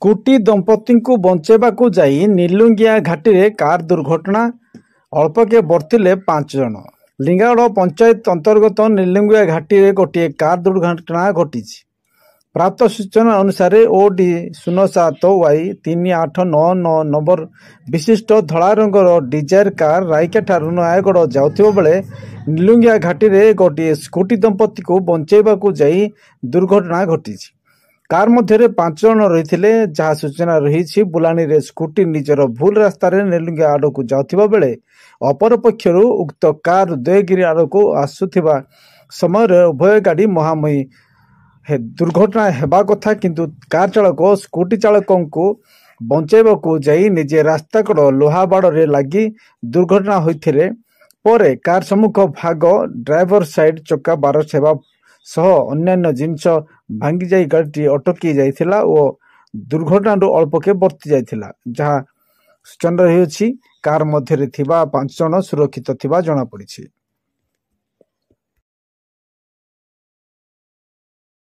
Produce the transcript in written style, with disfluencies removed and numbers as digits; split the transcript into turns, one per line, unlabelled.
Scooty ଦମ୍ପତିଙ୍କୁ ବଞ୍ଚାଇବାକୁ ଯାଇ ନିଲୁଙ୍ଗିଆ ଘାଟିରେ କାର ଦୁର୍ଘଟଣା, ଅଳ୍ପକେ ବର୍ତ୍ତିଲେ 5 ଜଣ। ଲିଙ୍ଗାଗଡ଼ ପଞ୍ଚାୟତ ଅନ୍ତର୍ଗତ ନିଲୁଙ୍ଗିଆ ଘାଟିରେ ଗୋଟିଏ କାର ଦୁର୍ଘଟଣା ଘଟିଛି। ପ୍ରାପ୍ତ ସୂଚନା ଅନୁସାରେ OD 07Y3899 ନମ୍ବର ବିଶିଷ୍ଟ ଧଳା ରଙ୍ଗର ଡିଜାୟାର କାର ରାଇକାଠାରୁ ନୟାଗଡ଼ ଯାଉଥିବା ବେଳେ ନିଲୁଙ୍ଗିଆ ଘାଟିରେ ଗୋଟିଏ ସ୍କୁଟି ଦମ୍ପତିକୁ ବଞ୍ଚାଇବାକୁ ଯାଇ ଦୁର୍ଘଟଣା ଘଟିଛି। କାର ମଧ୍ୟରେ 5 ଜଣ ରହିଥିଲେ। ଯାହା ସୂଚନା ରହିଛି, ବୁଲାଣୀରେ ସ୍କୁଟି ନିଜର ଭୁଲ ରାସ୍ତାରେ ନିଲୁଙ୍ଗିଆ ଆଡ଼କୁ ଯାଉଥିବା ବେଳେ ଅପରପକ୍ଷରୁ ଉକ୍ତ କାର ଉଦୟଗିରି ଆଡ଼କୁ ଆସୁଥିବା ସମୟରେ ଉଭୟ ଗାଡ଼ି ମୁହାଁମୁହିଁ ଦୁର୍ଘଟଣା ହେବା କଥା, କିନ୍ତୁ କାର ଚାଳକ ସ୍କୁଟି ଚାଳକଙ୍କୁ ବଞ୍ଚାଇବାକୁ ଯାଇ ନିଜେ ରାସ୍ତାକଡ଼ ଲୁହା ବାଡ଼ରେ ଲାଗି ଦୁର୍ଘଟଣା ହୋଇଥିଲେ। ପରେ କାର ସମ୍ମୁଖ ଭାଗ, ଡ୍ରାଇଭର ସାଇଡ୍ ଚକା ବାରସ ହେବା ସହ ଅନ୍ୟାନ୍ୟ ଜିନିଷ ଭାଙ୍ଗିଯାଇ ଗାଡ଼ିଟି ଅଟକି ଯାଇଥିଲା ଓ ଦୁର୍ଘଟଣାରୁ ଅଳ୍ପକେ ବର୍ତ୍ତି ଯାଇଥିଲା। ଯାହା ସୂଚନା ରହିଛି, କାର ମଧ୍ୟରେ ଥିବା 5 ଜଣ ସୁରକ୍ଷିତ ଥିବା ଜଣାପଡ଼ିଛି।